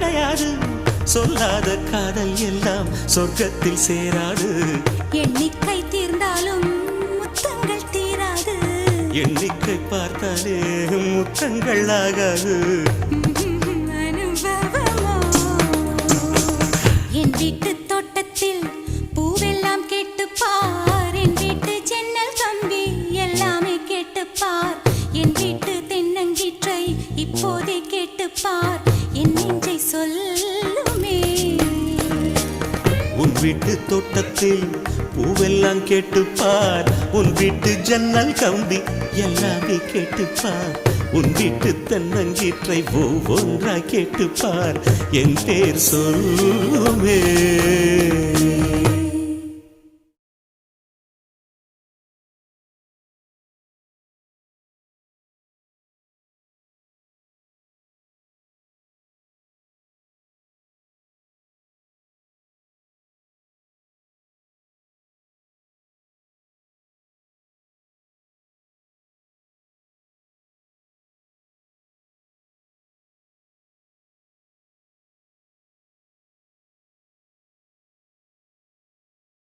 கிடையாது. சொல்லாத காதல் எல்லாம் சொர்க்கத்தில் சேராது. எண்ணிக்கை தீர்ந்தாலும் முத்தங்கள் தீராது. எண்ணிக்கை பார்த்தாலே முத்தங்கள் ஆகாது. அனுபவமோ என் வீட்டு தோட்டத்தில் பூவெல்லாம் கேட்டுப்பார். என் வீட்டு ஜன்னல் கம்பி எல்லாமே கேட்டுப்பார். என் வீட்டு தென்னங்கீற்றை இப்போதே கேட்டுப்பார். என் நெஞ்சை சொல்லுமே. உன் வீட்டு தோட்டத்தில் பூவெல்லாம் கேட்டுப்பார். உன் வீட்டு ஜன்னல் கம்பி எல்லாமே கேட்டுப்பார். உன் வீட்டு தென்னங்கீற்றை ஒவ்வொன்றா கேட்டுப்பார். என் பேர் சொல்லுமே.